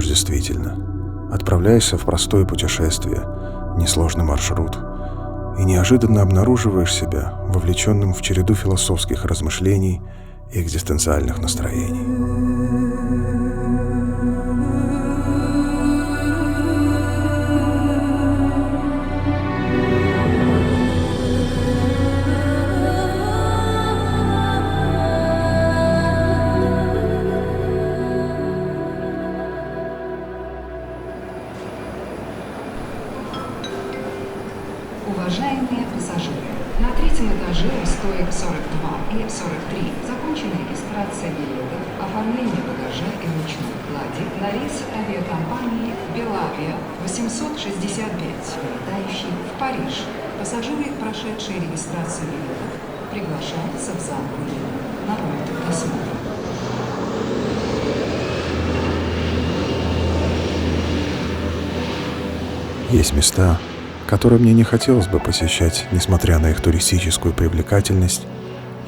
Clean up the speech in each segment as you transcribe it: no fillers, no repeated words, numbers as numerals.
уж действительно. Отправляешься в простое путешествие, несложный маршрут, и неожиданно обнаруживаешь себя вовлеченным в череду философских размышлений и экзистенциальных настроений. Уважаемые пассажиры, на третьем этаже у стоек 42 и 43 закончена регистрация билетов, оформление багажа и ручной клади на рейс авиакомпании Белавия 865, вылетающий в Париж. Пассажиры, прошедшие регистрацию билетов, приглашаются в зал выезда на пункт досмотра. Есть места, которые мне не хотелось бы посещать, несмотря на их туристическую привлекательность,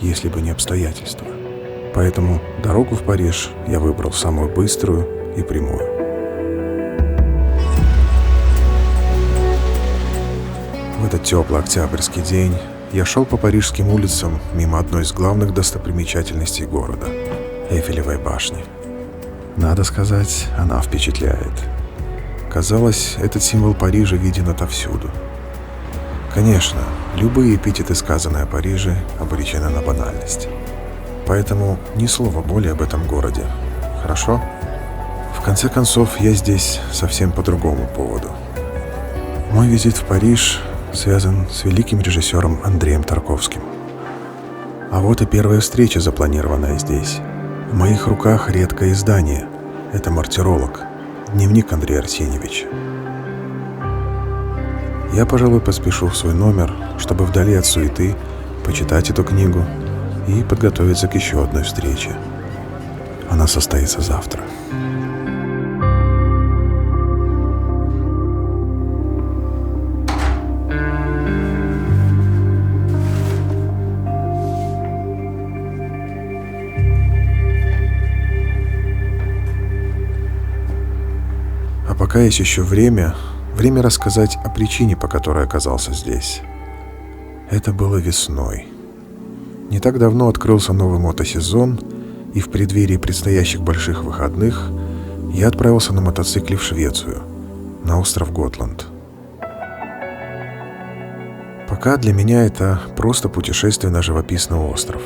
если бы не обстоятельства. Поэтому дорогу в Париж я выбрал самую быструю и прямую. В этот теплый октябрьский день я шел по парижским улицам мимо одной из главных достопримечательностей города — Эйфелевой башни. Надо сказать, она впечатляет. Казалось, этот символ Парижа виден отовсюду. Конечно, любые эпитеты, сказанные о Париже, обречены на банальность. Поэтому ни слова более об этом городе. Хорошо? В конце концов, я здесь совсем по другому поводу. Мой визит в Париж связан с великим режиссером Андреем Тарковским. А вот и первая встреча, запланированная здесь. В моих руках редкое издание. Это «Мартиролог», дневник Андрея Арсеньевича. Я, пожалуй, поспешу в свой номер, чтобы вдали от суеты почитать эту книгу и подготовиться к еще одной встрече. Она состоится завтра. А пока есть еще время рассказать о причине, по которой оказался здесь. Это было весной. Не так давно открылся новый мотосезон, и в преддверии предстоящих больших выходных я отправился на мотоцикле в Швецию, на остров Готланд. Пока для меня это просто путешествие на живописный остров.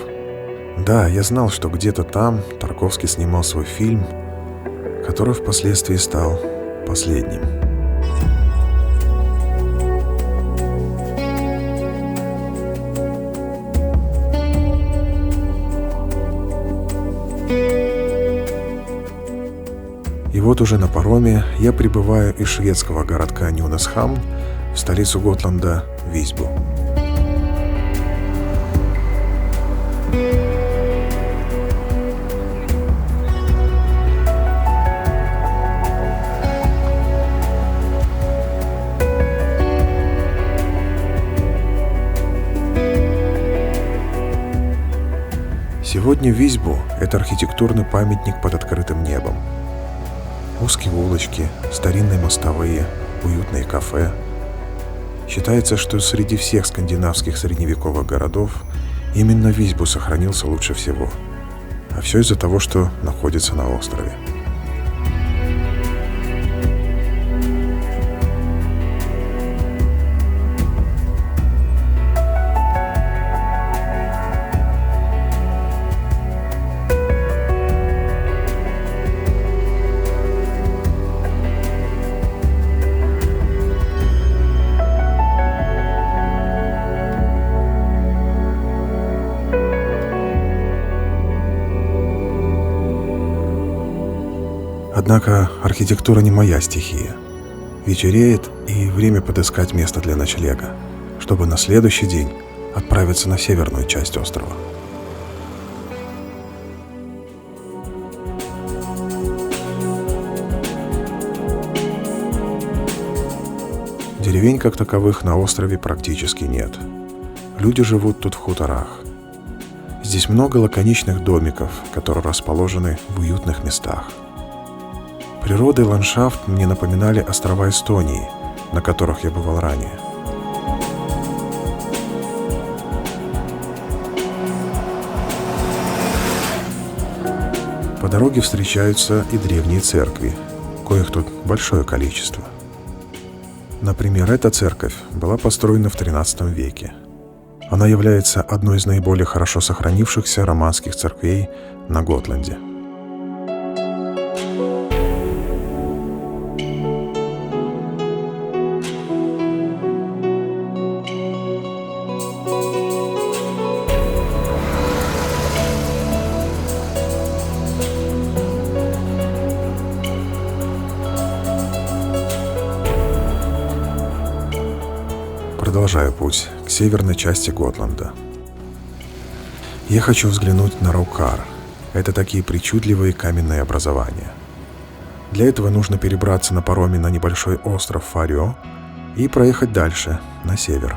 Да, я знал, что где-то там Тарковский снимал свой фильм, который впоследствии стал последним. И вот уже на пароме я прибываю из шведского городка Нюнесхамн в столицу Готланда, Висбу. Сегодня Висбу — это архитектурный памятник под открытым небом. Узкие улочки, старинные мостовые, уютные кафе. Считается, что среди всех скандинавских средневековых городов именно Висбу сохранился лучше всего. А все из-за того, что находится на острове. Однако архитектура не моя стихия. Вечереет, и время подыскать место для ночлега, чтобы на следующий день отправиться на северную часть острова. Деревень как таковых на острове практически нет. Люди живут тут в хуторах. Здесь много лаконичных домиков, которые расположены в уютных местах. Природа и ландшафт мне напоминали острова Эстонии, на которых я бывал ранее. По дороге встречаются и древние церкви, коих тут большое количество. Например, эта церковь была построена в XIII веке. Она является одной из наиболее хорошо сохранившихся романских церквей на Готланде. Продолжаю путь к северной части Готланда. Я хочу взглянуть на Раукар. Это такие причудливые каменные образования. Для этого нужно перебраться на пароме на небольшой остров Фарё и проехать дальше, на север.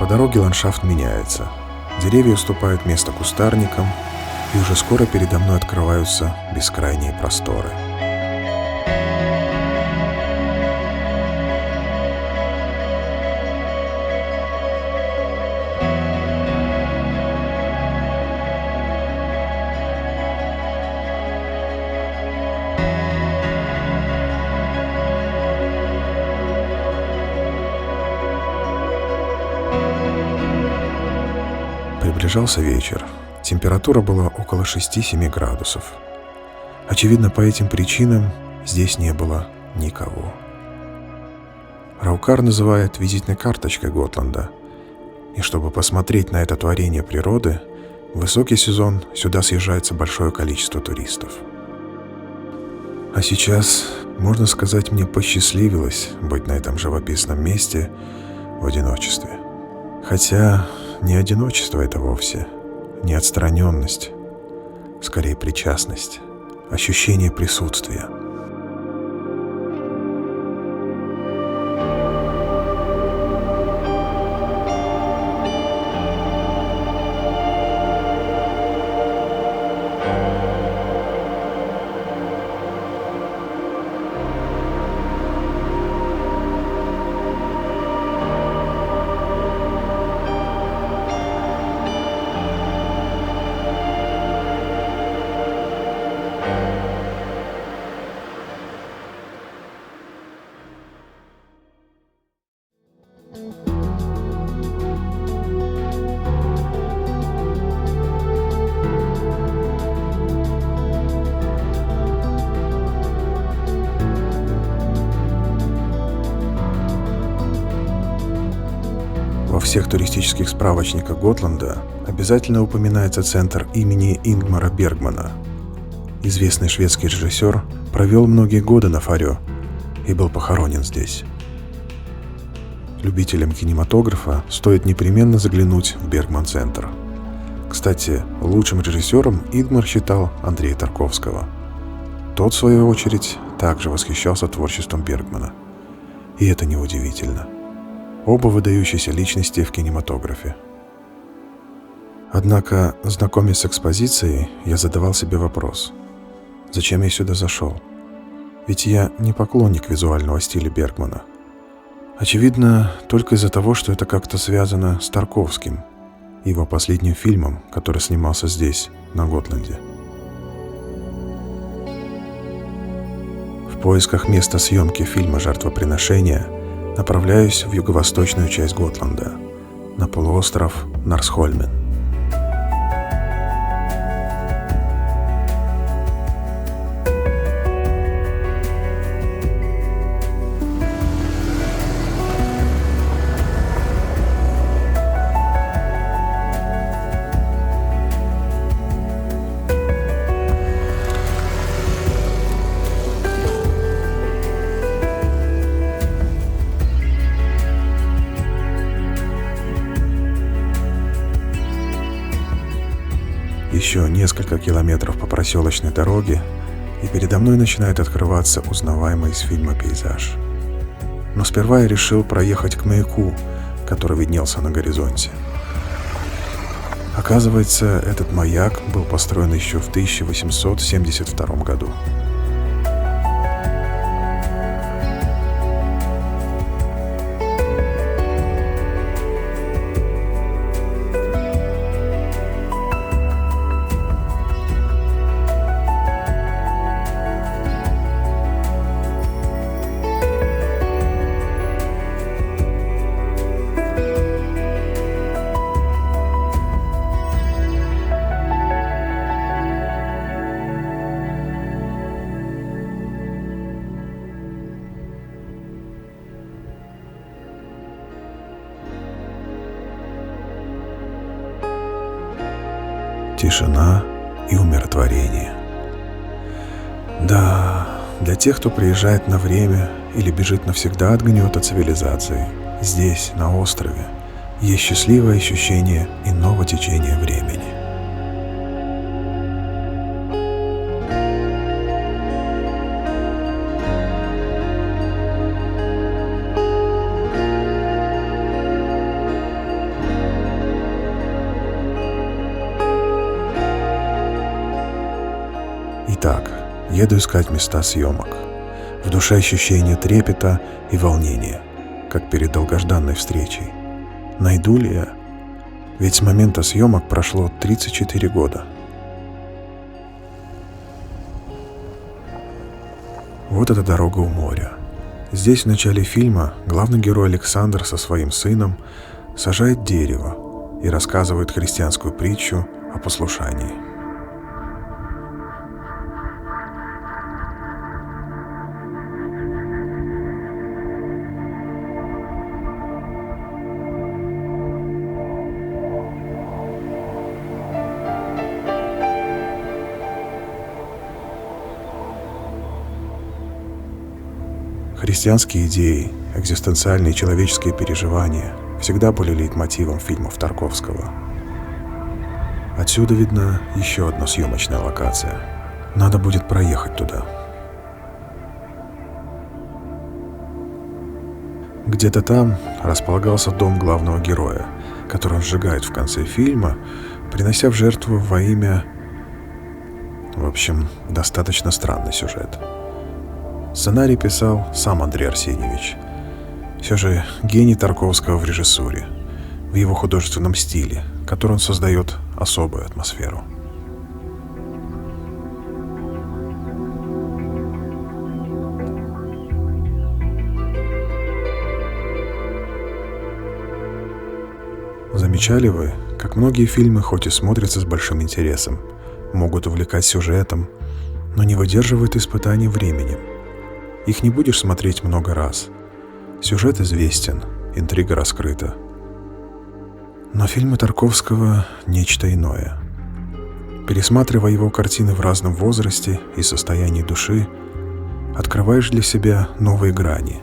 По дороге ландшафт меняется. Деревья уступают место кустарникам, и уже скоро передо мной открываются бескрайние просторы. Приближался вечер. Температура была около 6-7 градусов. Очевидно, по этим причинам здесь не было никого. Раукар называют визитной карточкой Готланда. И чтобы посмотреть на это творение природы, в высокий сезон сюда съезжается большое количество туристов. А сейчас, можно сказать, мне посчастливилось быть на этом живописном месте в одиночестве. Хотя не одиночество это вовсе, не отстраненность, скорее причастность, ощущение присутствия. Во всех туристических справочниках Готланда обязательно упоминается центр имени Ингмара Бергмана. Известный шведский режиссер провел многие годы на Фарё и был похоронен здесь. Любителям кинематографа стоит непременно заглянуть в Бергман-центр. Кстати, лучшим режиссером Ингмар считал Андрея Тарковского. Тот, в свою очередь, также восхищался творчеством Бергмана. И это неудивительно. Оба выдающиеся личности в кинематографе. Однако, знакомясь с экспозицией, я задавал себе вопрос: зачем я сюда зашел? Ведь я не поклонник визуального стиля Бергмана. Очевидно, только из-за того, что это как-то связано с Тарковским, его последним фильмом, который снимался здесь, на Готланде. В поисках места съемки фильма «Жертвоприношение» направляюсь в юго-восточную часть Готланда, на полуостров Нарсхольмен. Еще несколько километров по проселочной дороге, и передо мной начинает открываться узнаваемый из фильма пейзаж. Но сперва я решил проехать к маяку, который виднелся на горизонте. Оказывается, этот маяк был построен еще в 1872 году. Тишина и умиротворение. Да, для тех, кто приезжает на время или бежит навсегда от гнета цивилизации, здесь, на острове, есть счастливое ощущение иного течения времени. Итак, еду искать места съемок. В душе ощущение трепета и волнения, как перед долгожданной встречей. Найду ли я? Ведь с момента съемок прошло 34 года. Вот эта дорога у моря. Здесь в начале фильма главный герой Александр со своим сыном сажает дерево и рассказывает христианскую притчу о послушании. Христианские идеи, экзистенциальные человеческие переживания всегда были лейтмотивом фильмов Тарковского. Отсюда видна еще одна съемочная локация. Надо будет проехать туда. Где-то там располагался дом главного героя, который он сжигает в конце фильма, принося в жертву во имя... В общем, достаточно странный сюжет. Сценарий писал сам Андрей Арсеньевич. Все же гений Тарковского в режиссуре, в его художественном стиле, который он создает особую атмосферу. Замечали вы, как многие фильмы хоть и смотрятся с большим интересом, могут увлекать сюжетом, но не выдерживают испытаний временем. Их не будешь смотреть много раз. Сюжет известен, интрига раскрыта. Но фильмы Тарковского — нечто иное. Пересматривая его картины в разном возрасте и состоянии души, открываешь для себя новые грани,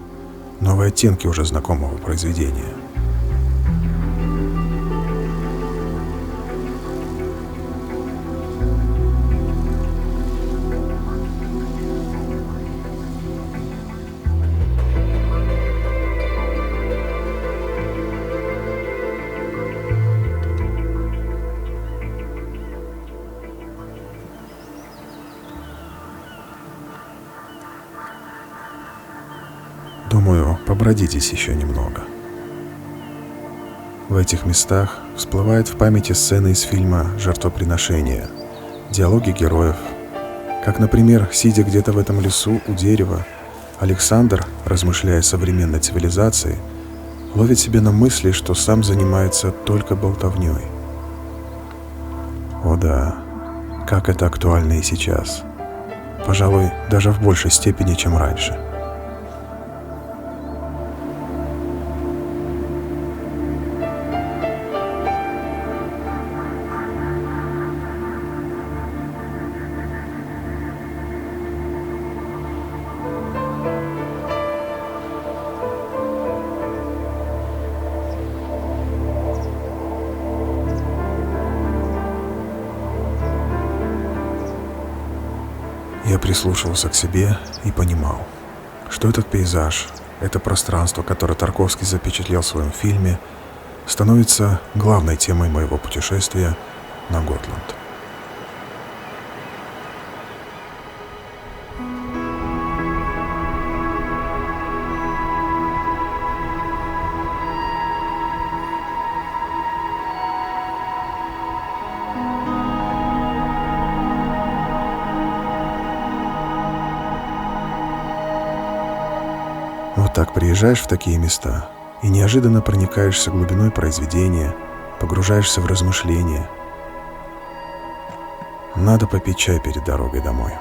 новые оттенки уже знакомого произведения. Думаю, побродитесь еще немного. В этих местах всплывают в памяти сцены из фильма «Жертвоприношение», диалоги героев. Как, например, сидя где-то в этом лесу у дерева, Александр, размышляя о современной цивилизации, ловит себя на мысли, что сам занимается только болтовней. О да, как это актуально и сейчас. Пожалуй, даже в большей степени, чем раньше. прислушивался к себе и понимал, что этот пейзаж, это пространство, которое Тарковский запечатлел в своем фильме, становится главной темой моего путешествия на Готланд. Вот так приезжаешь в такие места и неожиданно проникаешься глубиной произведения, погружаешься в размышления. Надо попить чай перед дорогой домой.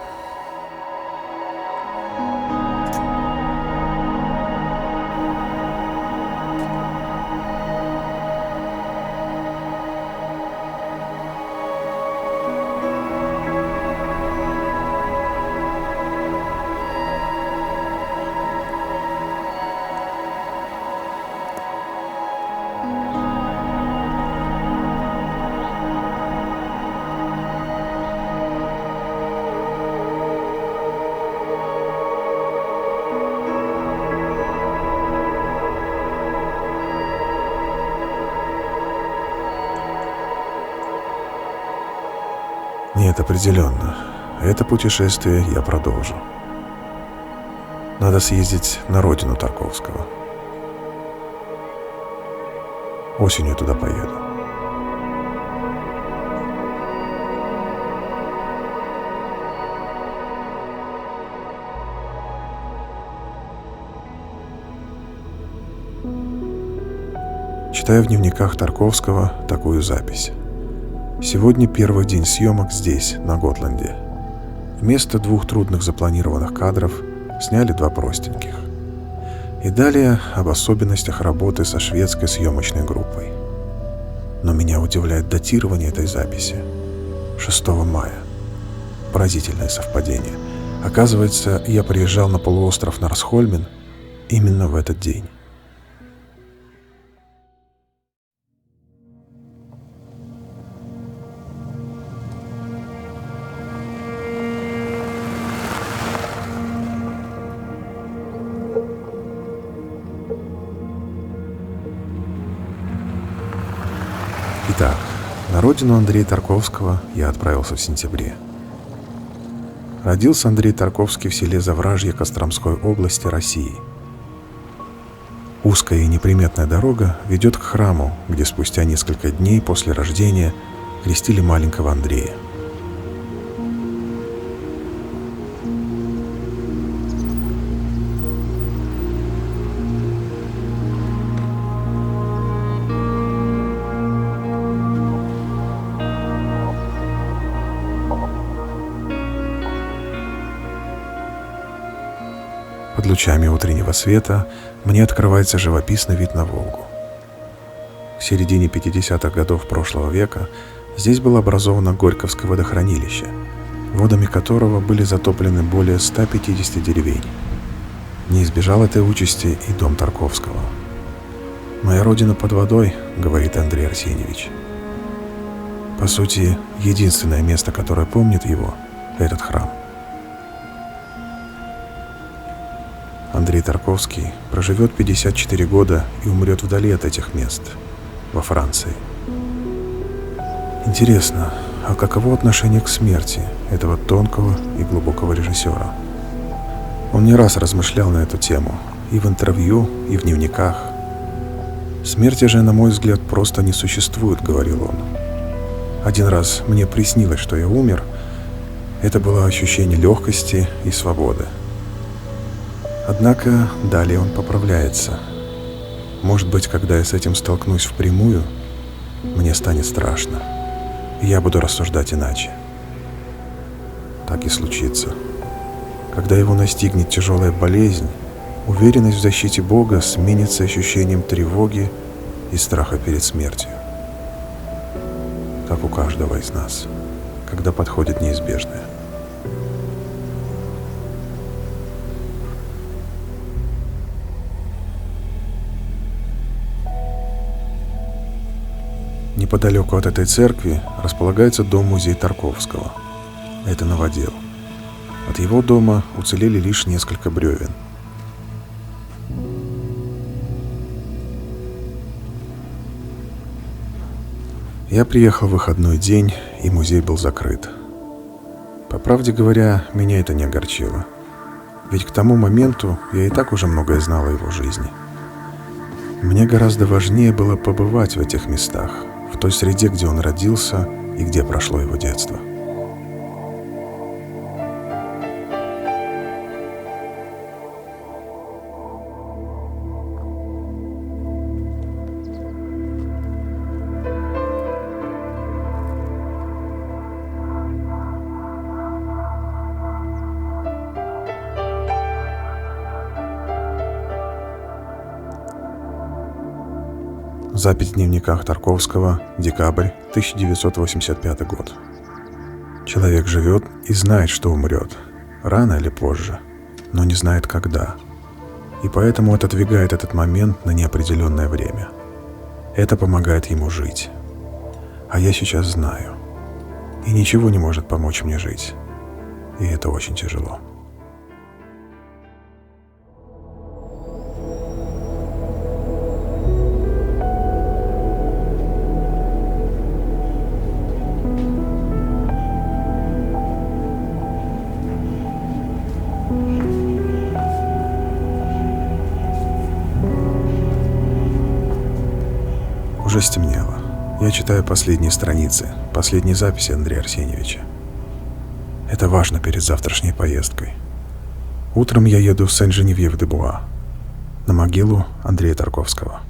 Нет, определенно. Это путешествие я продолжу. Надо съездить на родину Тарковского. Осенью туда поеду. Читаю в дневниках Тарковского такую запись. Сегодня первый день съемок здесь, на Готланде. Вместо 2 трудных запланированных кадров сняли 2 простеньких. И далее об особенностях работы со шведской съемочной группой. Но меня удивляет датирование этой записи. 6 мая. Поразительное совпадение. Оказывается, я приезжал на полуостров Нарсхольмен именно в этот день. Итак, на родину Андрея Тарковского я отправился в сентябре. Родился Андрей Тарковский в селе Завражье Костромской области, России. Узкая и неприметная дорога ведет к храму, где спустя несколько дней после рождения крестили маленького Андрея. Под лучами утреннего света мне открывается живописный вид на Волгу. В середине 50-х годов прошлого века здесь было образовано Горьковское водохранилище, водами которого были затоплены более 150 деревень. Не избежал этой участи и дом Тарковского. «Моя родина под водой», — говорит Андрей Арсеньевич. По сути, единственное место, которое помнит его, — этот храм. Андрей Тарковский проживет 54 года и умрет вдали от этих мест, во Франции. Интересно, а каково отношение к смерти этого тонкого и глубокого режиссера? Он не раз размышлял на эту тему и в интервью, и в дневниках. «Смерти же, на мой взгляд, просто не существует», — говорил он. «Один раз мне приснилось, что я умер. Это было ощущение легкости и свободы. Однако далее он поправляется. Может быть, когда я с этим столкнусь впрямую, мне станет страшно, и я буду рассуждать иначе. Так и случится. Когда его настигнет тяжелая болезнь, уверенность в защите Бога сменится ощущением тревоги и страха перед смертью. Так у каждого из нас, когда подходит неизбежное. Неподалеку от этой церкви располагается дом-музей Тарковского. Это новодел. От его дома уцелели лишь несколько бревен. Я приехал в выходной день, и музей был закрыт. По правде говоря, меня это не огорчило. Ведь к тому моменту я и так уже многое знал о его жизни. Мне гораздо важнее было побывать в этих местах, в той среде, где он родился и где прошло его детство. Запись в дневниках Тарковского, декабрь 1985 год. Человек живет и знает, что умрет, рано или позже, но не знает когда. И поэтому отодвигает этот момент на неопределенное время. Это помогает ему жить. А я сейчас знаю. И ничего не может помочь мне жить. И это очень тяжело. Уже стемнело. Я читаю последние страницы, последние записи Андрея Арсеньевича. Это важно перед завтрашней поездкой. Утром я еду в Сен-Женевьев-де-Буа, на могилу Андрея Тарковского.